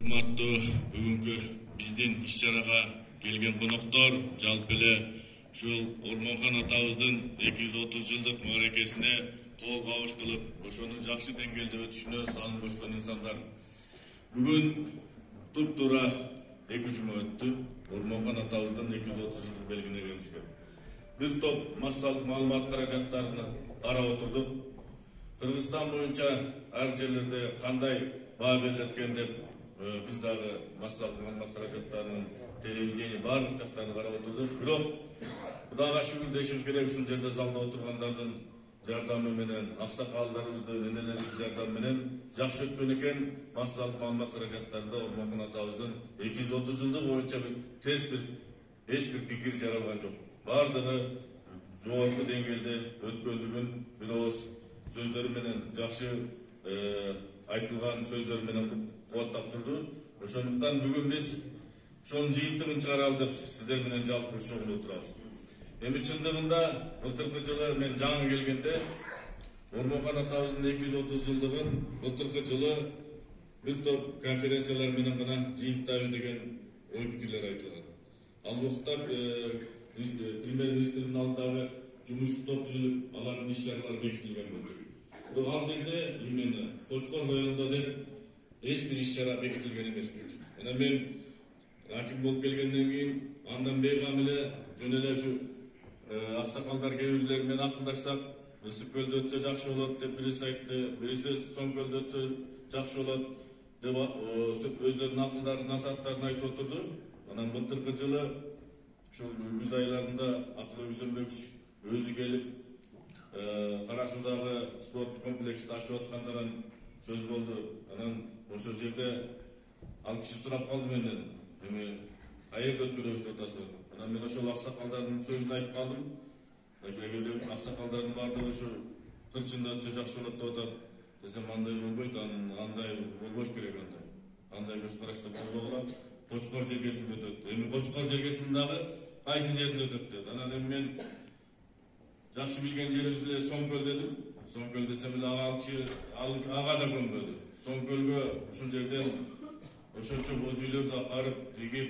Урматтуу бүгүнкү биздин иш-чарага келген коноктор, жалпы эле ушул Ормонхон атабыздын 230 жылдык мааракесине кол кабыш кылып, ошону жакшы деңгээлде өтүшүнө салым кошкон инсандар. Бүгүн туп-туура 2 жума өттү Ормонхон атабыздын 230 жылдык белгилегенибизге. Бир топ массалык маалымат каражаттарын карап отурдук. Кыргызстан боюнча ар жерлерде кандай баа берилет экен деп биз дагы массалык маалымат каражаттарынын телевидение баардык жактарын карап отурдук. Бирок Кудайга шүгүр дешибиз керек, ушул жерде залда отургандардын жардамы менен, аксакалдарыбыздын, энелерибиздин жардамы менен жакшы өткөн экен. Массалык маалымат каражаттарында Ормонхон атабыздын 230 жылдык боюнча эч бир пикир жаралган жок. Баардыгы жогорку деңгээлде өткөндүгүн бир ооз сөздөрү менен, жакшы айтылган сөздөр менен кубаттап турду. Ошондуктан бүгүн биз ошонун жыйынтыгын чыгаралы деп сиздер менен жалпы чогулуп турабыз. Эми чындыгында былтыркы жылы мен жаңы келгенде Ормонхон атабыздын 230 жылдыгын былтыркы жылы бир топ конференциялар менен гана жыйынтайбыз деген ой пикирлер айтылган. Ал убакта премьер-министрдин алдындагы жумуш топ түзүлүп, алардын иш-чаралары бекитилген болчу. Бирок ал жерде именно Кочкор районунда деп эч бир иш-чара бекитилген эмес болчу. Мына мен аким болуп келгенден кийин андан бейгам эле жөн эле ушу аксакалдар кээ менен акылдашсак, Ысык көлдө өтсө жакшы болот деп бириси айтты, бириси Соң көлдө өтсө жакшы болот деп өздөрүнүн акылдарын, насааттарын айтып отурду. Анан былтыркы жылы ушул күз айларында Акыл Өксөнбекович өзү келип Кара Суудагы спорт комплексти ачып аткандан сөз болду. Анан ошол жерде ал киши сурап калды менден, эми каерде өткөрөбүз деп атасыз? Анан мен ошол аксакалдардын сөзүн айтып калдым. Эгер аксакалдардын баардыгы ушу кырчында өтсө жакшы болот деп атат десем, андай болбойт, андай болбош керек, андай көз карашта болбогула. Кочкор жергесинде өтөт. Эми Кочкор жергесинин дагы кайсы жеринде өтөт деп. Анан эми мен жакшы билген жерибиз эле Соң көл дедим. Соң көл десем эле ага да көнбөдү. Соң көлгө ушул жерден ошончо боз үйлөрдү алып барып тигип